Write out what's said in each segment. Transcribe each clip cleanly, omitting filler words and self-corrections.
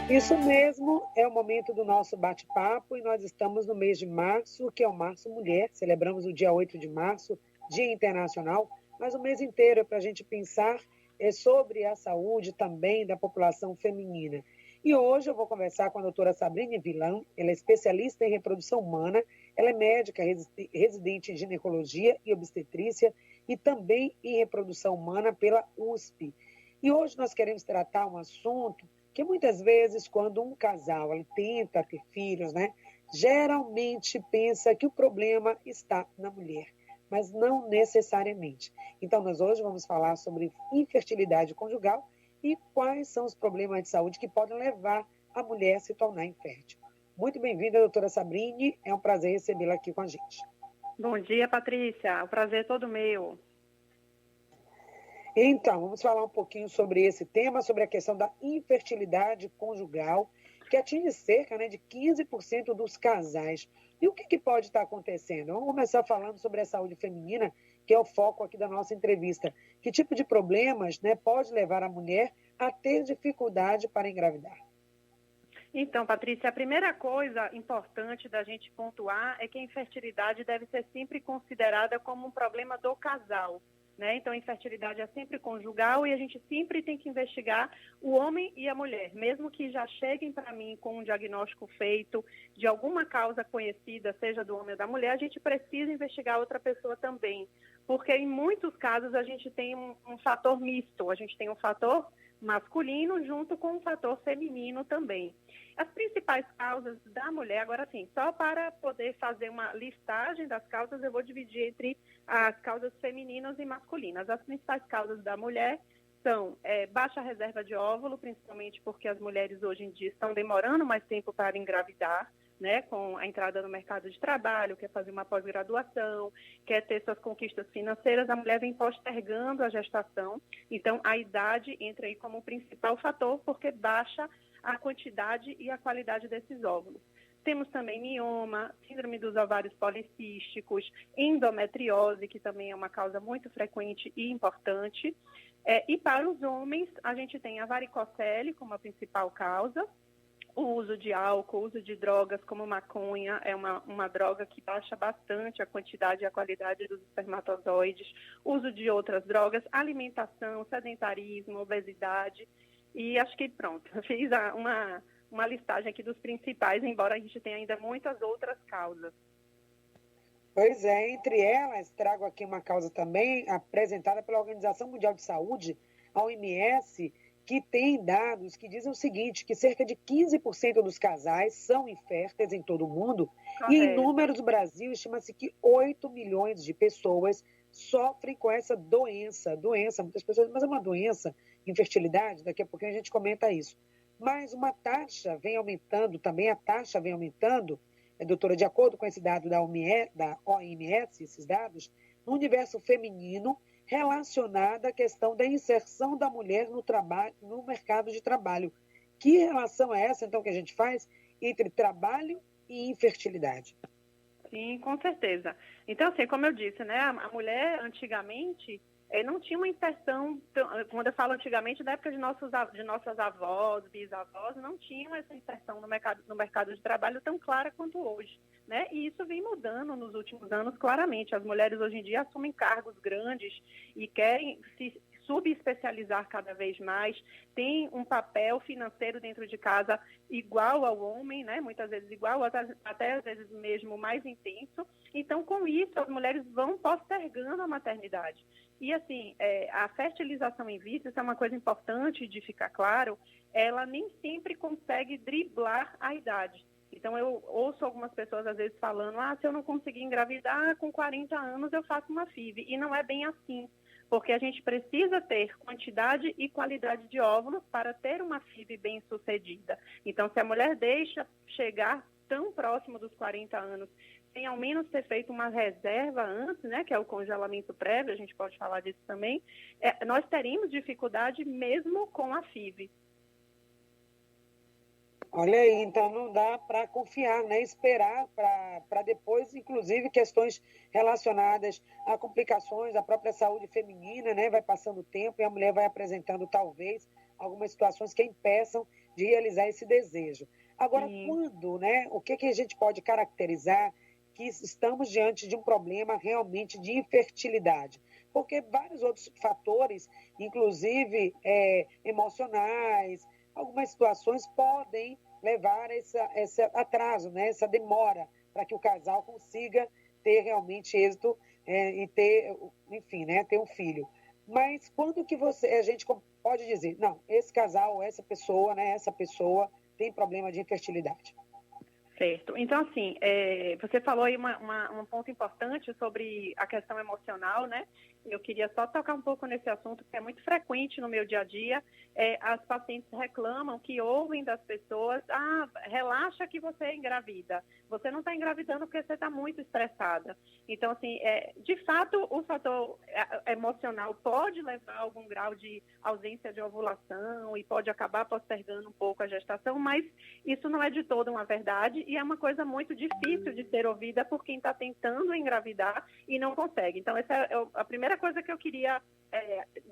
Isso mesmo, é o momento do nosso bate-papo e nós estamos no mês de março, que é o Março Mulher. Celebramos o dia 8 de março, Dia Internacional, mas o mês inteiro é para a gente pensar sobre a saúde também da população feminina. E hoje eu vou conversar com a doutora Sabrine Villan, ela é especialista em reprodução humana, ela é médica residente em ginecologia e obstetrícia e também em reprodução humana pela USP. E hoje nós queremos tratar um assunto que muitas vezes, quando um casal ele tenta ter filhos, né, geralmente pensa que o problema está na mulher, mas não necessariamente. Então, nós hoje vamos falar sobre infertilidade conjugal e quais são os problemas de saúde que podem levar a mulher a se tornar infértil. Muito bem-vinda, doutora Sabrine, é um prazer recebê-la aqui com a gente. Bom dia, Patrícia, o prazer é todo meu. Então, vamos falar um pouquinho sobre esse tema, sobre a questão da infertilidade conjugal, que atinge cerca, né, de 15% dos casais. E o que pode estar acontecendo? Vamos começar falando sobre a saúde feminina, que é o foco aqui da nossa entrevista. Que tipo de problemas, né, pode levar a mulher a ter dificuldade para engravidar? Então, Patrícia, a primeira coisa importante da gente pontuar é que a infertilidade deve ser sempre considerada como um problema do casal. Né? Então, a infertilidade é sempre conjugal e a gente sempre tem que investigar o homem e a mulher, mesmo que já cheguem para mim com um diagnóstico feito de alguma causa conhecida, seja do homem ou da mulher, a gente precisa investigar outra pessoa também, porque em muitos casos a gente tem um fator misto, a gente tem um fator masculino junto com um fator feminino também. As principais causas da mulher, agora sim, só para poder fazer uma listagem das causas, eu vou dividir entre as causas femininas e masculinas. As principais causas da mulher são baixa reserva de óvulo, principalmente porque as mulheres hoje em dia estão demorando mais tempo para engravidar, né, com a entrada no mercado de trabalho, quer fazer uma pós-graduação, quer ter suas conquistas financeiras, a mulher vem postergando a gestação. Então, a idade entra aí como principal fator, porque baixa a quantidade e a qualidade desses óvulos. Temos também mioma, síndrome dos ovários policísticos, endometriose, que também é uma causa muito frequente e importante. E para os homens, a gente tem a varicocele como a principal causa. O uso de álcool, o uso de drogas como maconha, é uma droga que baixa bastante a quantidade e a qualidade dos espermatozoides. Uso de outras drogas, alimentação, sedentarismo, obesidade. E acho que pronto, eu fiz uma listagem aqui dos principais, embora a gente tenha ainda muitas outras causas. Pois é, entre elas, trago aqui uma causa também apresentada pela Organização Mundial de Saúde, a OMS, que tem dados que dizem o seguinte, que cerca de 15% dos casais são inférteis em todo o mundo. Correto. E em números do Brasil, estima-se que 8 milhões de pessoas sofrem com essa doença, muitas pessoas, mas é uma doença, infertilidade, daqui a pouquinho a gente comenta isso. Mas uma taxa vem aumentando, também a taxa vem aumentando, doutora, de acordo com esse dado da OMS, esses dados, no universo feminino, relacionada à questão da inserção da mulher no trabalho, no mercado de trabalho. Que relação é essa, então, que a gente faz entre trabalho e infertilidade? Sim, com certeza. Então, assim, como eu disse, né, a mulher, antigamente, não tinha uma inserção, quando eu falo antigamente, da época de nossas avós, bisavós, não tinham essa inserção no mercado de trabalho tão clara quanto hoje, né? E isso vem mudando nos últimos anos, claramente. As mulheres hoje em dia assumem cargos grandes e querem se subespecializar cada vez mais, tem um papel financeiro dentro de casa igual ao homem, né? Muitas vezes igual, até às vezes mesmo mais intenso. Então, com isso, as mulheres vão postergando a maternidade. E, assim, a fertilização in vitro, isso é uma coisa importante de ficar claro, ela nem sempre consegue driblar a idade. Então, eu ouço algumas pessoas, às vezes, falando, se eu não conseguir engravidar, com 40 anos eu faço uma FIV. E não é bem assim, porque a gente precisa ter quantidade e qualidade de óvulos para ter uma FIV bem-sucedida. Então, se a mulher deixa chegar tão próximo dos 40 anos, sem ao menos ter feito uma reserva antes, né, que é o congelamento prévio, a gente pode falar disso também, nós teríamos dificuldade mesmo com a FIV. Olha aí, então não dá para confiar, né? Esperar para depois, inclusive, questões relacionadas a complicações da própria saúde feminina, né? Vai passando o tempo e a mulher vai apresentando, talvez, algumas situações que impeçam de realizar esse desejo. Agora, Sim. quando, né, o que a gente pode caracterizar que estamos diante de um problema realmente de infertilidade? Porque vários outros fatores, inclusive emocionais, algumas situações podem levar a esse atraso, né, essa demora, para que o casal consiga ter realmente êxito e ter, enfim, né, ter um filho. Mas quando que a gente pode dizer, não, esse casal, essa pessoa, né, essa pessoa tem problema de infertilidade? Certo. Então, assim, você falou aí um ponto importante sobre a questão emocional, né? Eu queria só tocar um pouco nesse assunto, que é muito frequente no meu dia a dia. As pacientes reclamam que ouvem das pessoas, relaxa que você é engravida. Você não está engravidando porque você está muito estressada. Então, assim, de fato, o fator emocional pode levar a algum grau de ausência de ovulação e pode acabar postergando um pouco a gestação, mas isso não é de toda uma verdade e é uma coisa muito difícil de ser ouvida por quem está tentando engravidar e não consegue. Então, essa é a primeira coisa que eu queria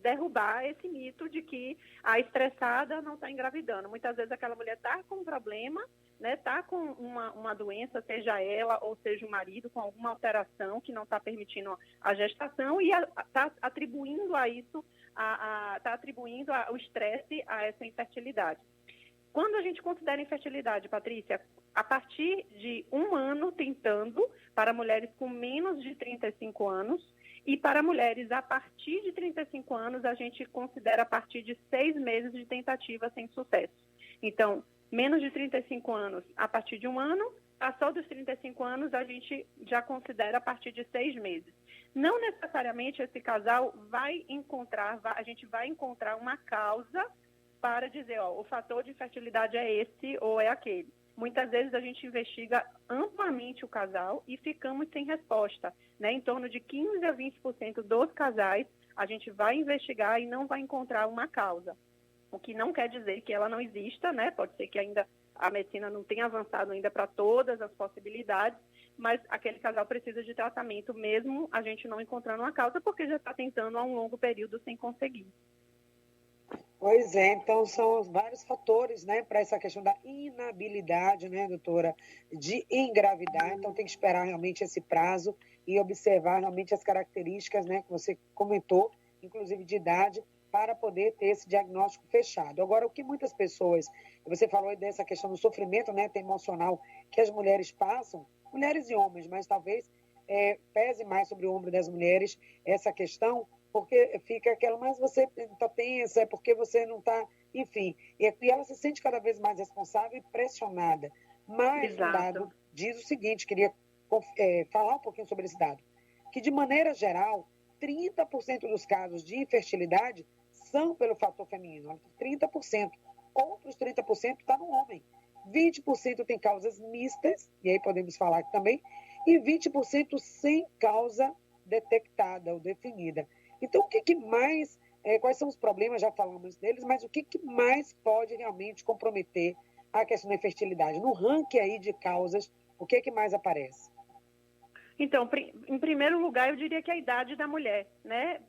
derrubar, esse mito de que a estressada não está engravidando. Muitas vezes aquela mulher está com um problema, né, está com uma doença, seja ela ou seja o marido, com alguma alteração que não está permitindo a gestação e está atribuindo a isso, está atribuindo o estresse a essa infertilidade. Quando a gente considera infertilidade, Patrícia, a partir de 1 ano tentando, para mulheres com menos de 35 anos, e para mulheres a partir de 35 anos, a gente considera a partir de 6 meses de tentativa sem sucesso. Então, menos de 35 anos a partir de 1 ano, passou dos 35 anos, a gente já considera a partir de 6 meses. Não necessariamente esse casal a gente vai encontrar uma causa para dizer, o fator de infertilidade é esse ou é aquele. Muitas vezes a gente investiga amplamente o casal e ficamos sem resposta, né? Em torno de 15% a 20% dos casais, a gente vai investigar e não vai encontrar uma causa. O que não quer dizer que ela não exista, né? Pode ser que ainda a medicina não tenha avançado ainda para todas as possibilidades, mas aquele casal precisa de tratamento mesmo a gente não encontrando uma causa, porque já está tentando há um longo período sem conseguir. Pois é, então são vários fatores, né, para essa questão da inabilidade, né, doutora, de engravidar. Então tem que esperar realmente esse prazo e observar realmente as características, né, que você comentou, inclusive de idade, para poder ter esse diagnóstico fechado. Agora, o que muitas pessoas, você falou dessa questão do sofrimento, né, emocional que as mulheres passam, mulheres e homens, mas talvez pese mais sobre o ombro das mulheres essa questão, porque fica aquela, mas você está tensa, é porque você não está, enfim. E ela se sente cada vez mais responsável e pressionada. Mas um dado diz o seguinte, queria falar um pouquinho sobre esse dado, que de maneira geral, 30% dos casos de infertilidade são pelo fator feminino, 30%. Outros 30% está no homem. 20% tem causas mistas, e aí podemos falar aqui também, e 20% sem causa detectada ou definida. Então, o que mais, quais são os problemas, já falamos deles, mas o que mais pode realmente comprometer a questão da infertilidade? No ranking aí de causas, o que mais aparece? Então, em primeiro lugar, eu diria que a idade da mulher, né?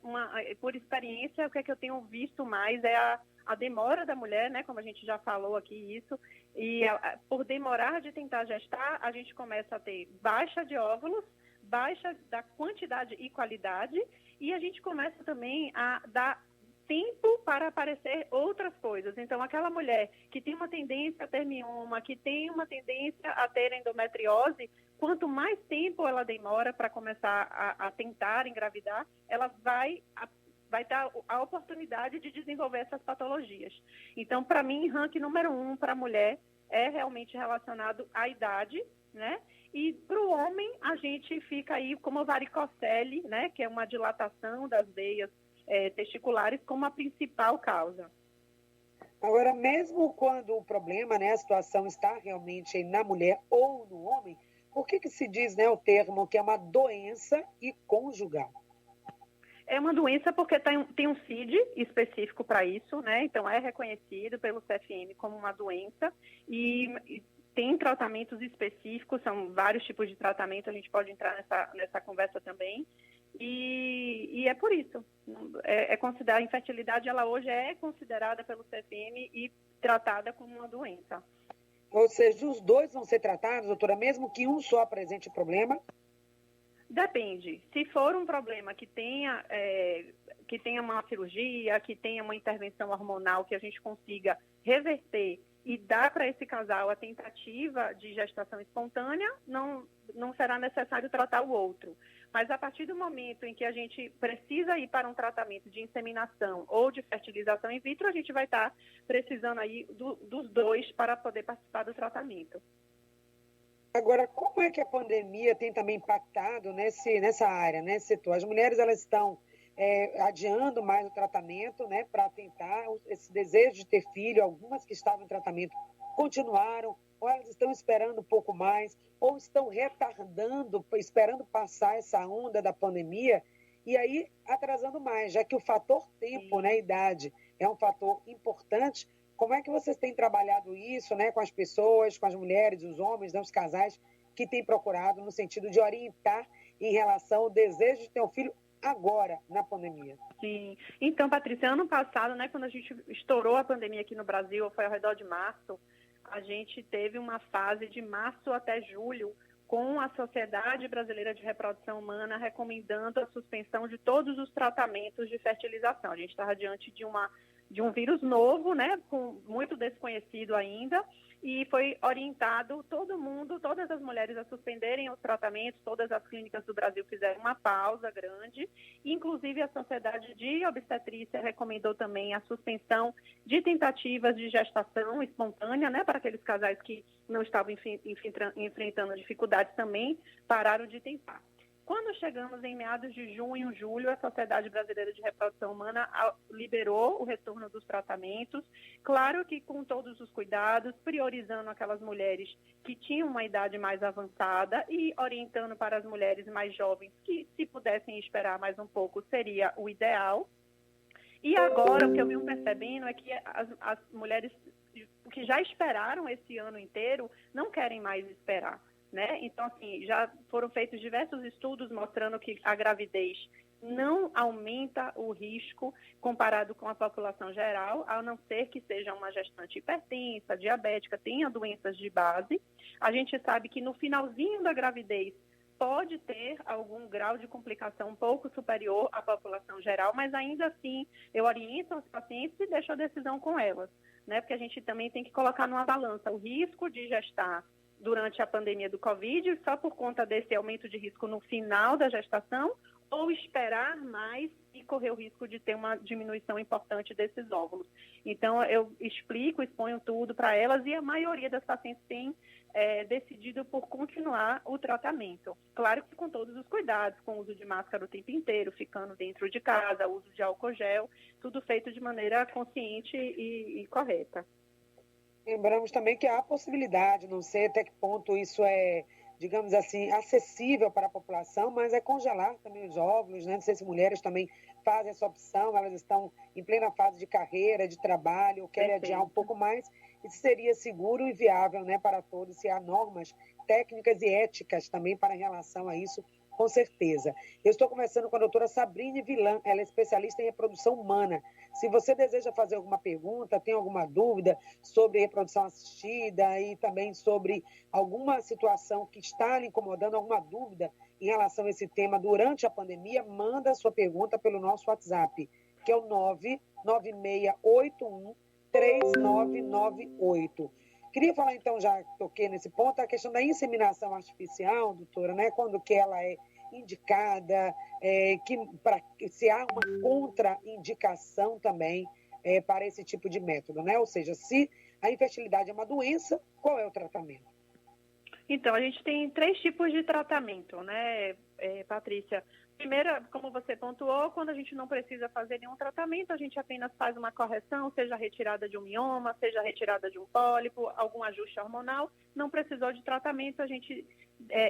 Por experiência, o que eu tenho visto mais é a demora da mulher, né? Como a gente já falou aqui isso, e por demorar de tentar gestar, a gente começa a ter baixa de óvulos, baixa da quantidade e qualidade, e a gente começa também a dar tempo para aparecer outras coisas. Então, aquela mulher que tem uma tendência a ter mioma, que tem uma tendência a ter endometriose, quanto mais tempo ela demora para começar a tentar engravidar, ela vai dar a oportunidade de desenvolver essas patologias. Então, para mim, ranking número 1 para a mulher é realmente relacionado à idade, né? E para o homem, a gente fica aí como a varicocele, né? Que é uma dilatação das veias testiculares como a principal causa. Agora, mesmo quando o problema, né, a situação está realmente na mulher ou no homem, por que se diz, né, o termo que é uma doença e conjugal? É uma doença porque tem um CID específico para isso, né? Então é reconhecido pelo CFM como uma doença e tem tratamentos específicos, são vários tipos de tratamento, a gente pode entrar nessa conversa também. E é por isso, a infertilidade, ela hoje é considerada pelo CFM e tratada como uma doença. Ou seja, os dois vão ser tratados, doutora, mesmo que um só apresente o problema? Depende. Se for um problema que tenha uma cirurgia, que tenha uma intervenção hormonal que a gente consiga reverter e dar para esse casal a tentativa de gestação espontânea, não será necessário tratar o outro. Mas a partir do momento em que a gente precisa ir para um tratamento de inseminação ou de fertilização in vitro, a gente vai estar precisando aí dos dois para poder participar do tratamento. Agora, como é que a pandemia tem também impactado nessa área, nesse setor? As mulheres elas estão adiando mais o tratamento, né, para tentar esse desejo de ter filho. Algumas que estavam em tratamento continuaram, ou elas estão esperando um pouco mais, ou estão retardando, esperando passar essa onda da pandemia, e aí atrasando mais, já que o fator tempo, né, idade, é um fator importante. Como é que vocês têm trabalhado isso, né, com as pessoas, com as mulheres, os homens, né, os casais que têm procurado no sentido de orientar em relação ao desejo de ter um filho agora, na pandemia? Sim. Então, Patrícia, ano passado, né, quando a gente estourou a pandemia aqui no Brasil, foi ao redor de março, a gente teve uma fase de março até julho com a Sociedade Brasileira de Reprodução Humana recomendando a suspensão de todos os tratamentos de fertilização. A gente estava diante de um vírus novo, né, muito desconhecido ainda, e foi orientado todo mundo, todas as mulheres a suspenderem os tratamentos, todas as clínicas do Brasil fizeram uma pausa grande, inclusive a Sociedade de Obstetrícia recomendou também a suspensão de tentativas de gestação espontânea, né, para aqueles casais que não estavam enfrentando dificuldades também, pararam de tentar. Quando chegamos em meados de junho, julho, a Sociedade Brasileira de Reprodução Humana liberou o retorno dos tratamentos, claro que com todos os cuidados, priorizando aquelas mulheres que tinham uma idade mais avançada e orientando para as mulheres mais jovens que, se pudessem esperar mais um pouco, seria o ideal. E agora, o que eu venho percebendo é que as mulheres que já esperaram esse ano inteiro não querem mais esperar. Né? Então, assim, já foram feitos diversos estudos mostrando que a gravidez não aumenta o risco comparado com a população geral, a não ser que seja uma gestante hipertensa, diabética, tenha doenças de base. A gente sabe que no finalzinho da gravidez pode ter algum grau de complicação um pouco superior à população geral, mas ainda assim eu oriento os pacientes e deixo a decisão com elas, né? Porque a gente também tem que colocar numa balança o risco de gestar durante a pandemia do Covid, só por conta desse aumento de risco no final da gestação, ou esperar mais e correr o risco de ter uma diminuição importante desses óvulos. Então, eu explico, exponho tudo para elas e a maioria das pacientes tem decidido por continuar o tratamento. Claro que com todos os cuidados, com o uso de máscara o tempo inteiro, ficando dentro de casa, uso de álcool gel, tudo feito de maneira consciente e correta. Lembramos também que há a possibilidade, não sei até que ponto isso é, digamos assim, acessível para a população, mas é congelar também os óvulos, né? Não sei se mulheres também fazem essa opção, elas estão em plena fase de carreira, de trabalho, querem adiar um pouco mais, isso seria seguro e viável, né, para todos, se há normas técnicas e éticas também para em relação a isso, com certeza. Eu estou conversando com a doutora Sabrine Vilan, ela é especialista em reprodução humana. Se você deseja fazer alguma pergunta, tem alguma dúvida sobre reprodução assistida e também sobre alguma situação que está lhe incomodando, alguma dúvida em relação a esse tema durante a pandemia, manda a sua pergunta pelo nosso WhatsApp, que é o 996813998. Queria falar, então, já toquei nesse ponto, a questão da inseminação artificial, doutora, né? Quando que ela é indicada, se há uma contraindicação também para esse tipo de método, né? Ou seja, se a infertilidade é uma doença, qual é o tratamento? Então, a gente tem 3 tipos de tratamento, né, Patrícia? Primeiro, como você pontuou, quando a gente não precisa fazer nenhum tratamento, a gente apenas faz uma correção, seja retirada de um mioma, seja retirada de um pólipo, algum ajuste hormonal. Não precisou de tratamento, a gente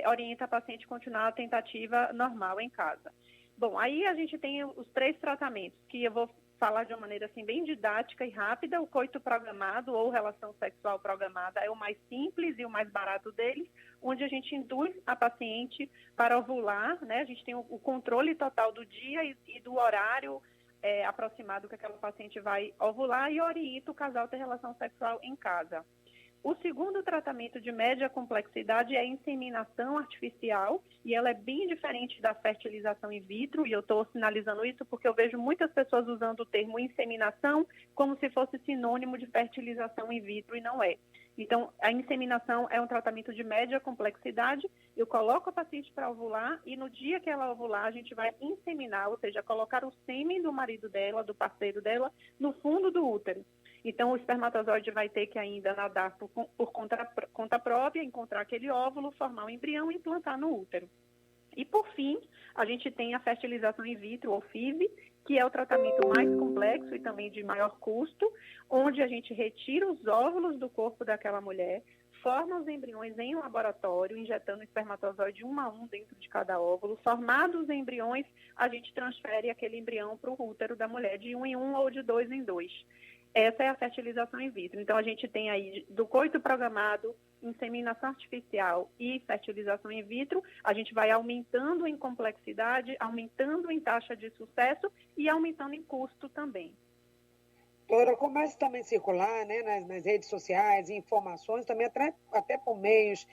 orienta a paciente a continuar a tentativa normal em casa. Bom, aí a gente tem os 3 tratamentos, que eu vou falar de uma maneira assim bem didática e rápida. O coito programado ou relação sexual programada é o mais simples e o mais barato deles, onde a gente induz a paciente para ovular, né? A gente tem o controle total do dia e do horário aproximado que aquela paciente vai ovular e orienta o casal a ter relação sexual em casa. O segundo tratamento de média complexidade é a inseminação artificial, e ela é bem diferente da fertilização in vitro, e eu estou sinalizando isso porque eu vejo muitas pessoas usando o termo inseminação como se fosse sinônimo de fertilização in vitro, e não é. Então, a inseminação é um tratamento de média complexidade, eu coloco a paciente para ovular, e no dia que ela ovular, a gente vai inseminar, ou seja, colocar o sêmen do marido dela, do parceiro dela, no fundo do útero. Então, o espermatozoide vai ter que ainda nadar por conta própria, encontrar aquele óvulo, formar um embrião e implantar no útero. E, por fim, a gente tem a fertilização in vitro, ou FIV, que é o tratamento mais complexo e também de maior custo, onde a gente retira os óvulos do corpo daquela mulher, forma os embriões em um laboratório, injetando o espermatozoide 1 a 1 dentro de cada óvulo. Formados os embriões, a gente transfere aquele embrião para o útero da mulher, de 1 em 1 ou de 2 em 2. Essa é a fertilização in vitro. Então, a gente tem aí do coito programado, inseminação artificial e fertilização in vitro. A gente vai aumentando em complexidade, aumentando em taxa de sucesso e aumentando em custo também. Doutora, começa também a circular, né, nas redes sociais, informações, também até por meios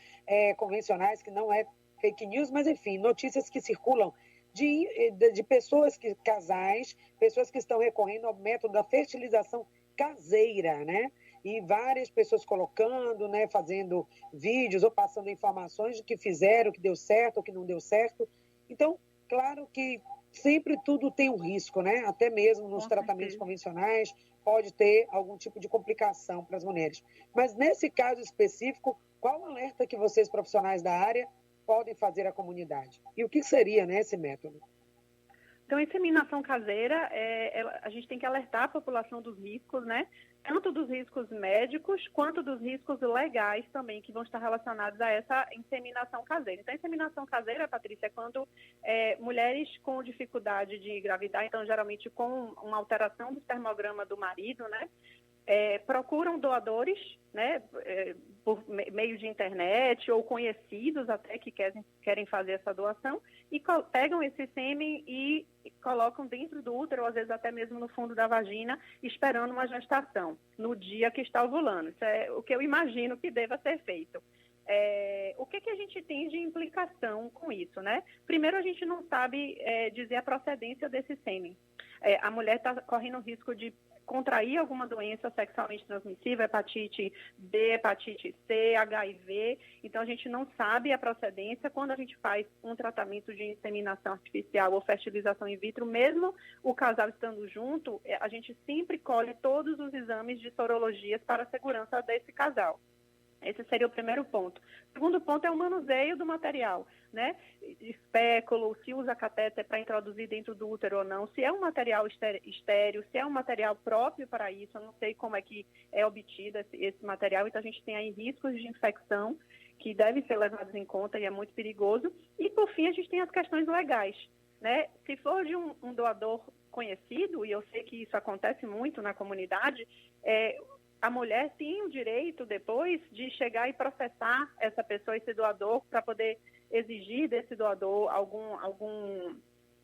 convencionais, que não é fake news, mas, enfim, notícias que circulam de pessoas, casais, pessoas que estão recorrendo ao método da fertilização caseira, né? E várias pessoas colocando, né, fazendo vídeos ou passando informações de que fizeram, que deu certo ou que não deu certo. Então, claro que sempre tudo tem um risco, né? Até mesmo nos tratamentos convencionais pode ter algum tipo de complicação para as mulheres. Mas nesse caso específico, qual o alerta que vocês, profissionais da área, podem fazer à comunidade? E o que seria, né, esse método? Então, a inseminação caseira, a gente tem que alertar a população dos riscos, né? Tanto dos riscos médicos, quanto dos riscos legais também, que vão estar relacionados a essa inseminação caseira. Então, a inseminação caseira, Patrícia, é quando mulheres com dificuldade de engravidar, então, geralmente com uma alteração do espermograma do marido, né? Procuram doadores, né, por meio de internet ou conhecidos até que querem fazer essa doação e pegam esse sêmen e colocam dentro do útero, ou às vezes até mesmo no fundo da vagina, esperando uma gestação, no dia que está ovulando. Isso é o que eu imagino que deva ser feito. O que a gente tem de implicação com isso, né? Primeiro, a gente não sabe dizer a procedência desse sêmen. A mulher está correndo o risco de contrair alguma doença sexualmente transmissível, hepatite B, hepatite C, HIV. Então, a gente não sabe a procedência. Quando a gente faz um tratamento de inseminação artificial ou fertilização in vitro, mesmo o casal estando junto, a gente sempre colhe todos os exames de sorologias para a segurança desse casal. Esse seria o primeiro ponto. O segundo ponto é o manuseio do material, né? Espéculo, se usa catéter para introduzir dentro do útero ou não, se é um material estéreo, se é um material próprio para isso, eu não sei como é que é obtido esse material, então a gente tem aí riscos de infecção que devem ser levados em conta e é muito perigoso. E, por fim, a gente tem as questões legais, né? Se for de um doador conhecido, e eu sei que isso acontece muito na comunidade, a mulher tem o direito, depois, de chegar e processar essa pessoa, esse doador, para poder exigir desse doador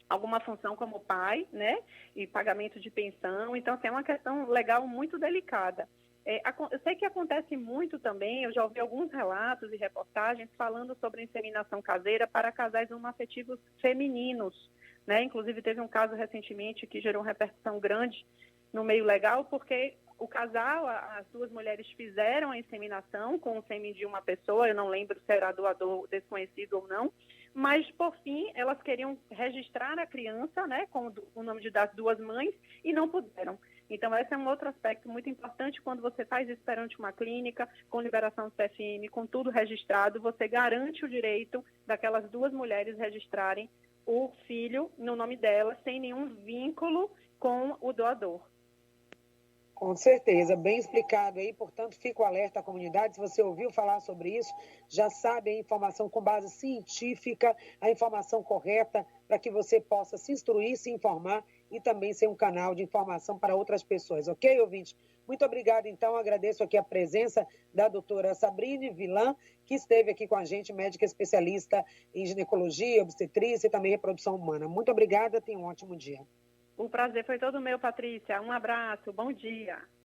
alguma função como pai, né? E pagamento de pensão. Então, assim, é uma questão legal muito delicada. Eu sei que acontece muito também, eu já ouvi alguns relatos e reportagens falando sobre a inseminação caseira para casais homoafetivos femininos, né? Inclusive, teve um caso recentemente que gerou uma repercussão grande no meio legal, porque o casal, as duas mulheres fizeram a inseminação com o sêmen de uma pessoa, eu não lembro se era doador desconhecido ou não, mas, por fim, elas queriam registrar a criança, né, com o nome das duas mães, e não puderam. Então, esse é um outro aspecto muito importante. Quando você faz isso perante uma clínica, com liberação do CFM, com tudo registrado, você garante o direito daquelas duas mulheres registrarem o filho no nome delas, sem nenhum vínculo com o doador. Com certeza, bem explicado aí, portanto, fica o alerta à comunidade. Se você ouviu falar sobre isso, já sabe a informação com base científica, a informação correta, para que você possa se instruir, se informar e também ser um canal de informação para outras pessoas, ok, ouvinte? Muito obrigada, então, agradeço aqui a presença da doutora Sabrine Vilan, que esteve aqui com a gente, médica especialista em ginecologia, obstetrícia e também reprodução humana. Muito obrigada, tenha um ótimo dia. O prazer foi todo meu, Patrícia. Um abraço, bom dia.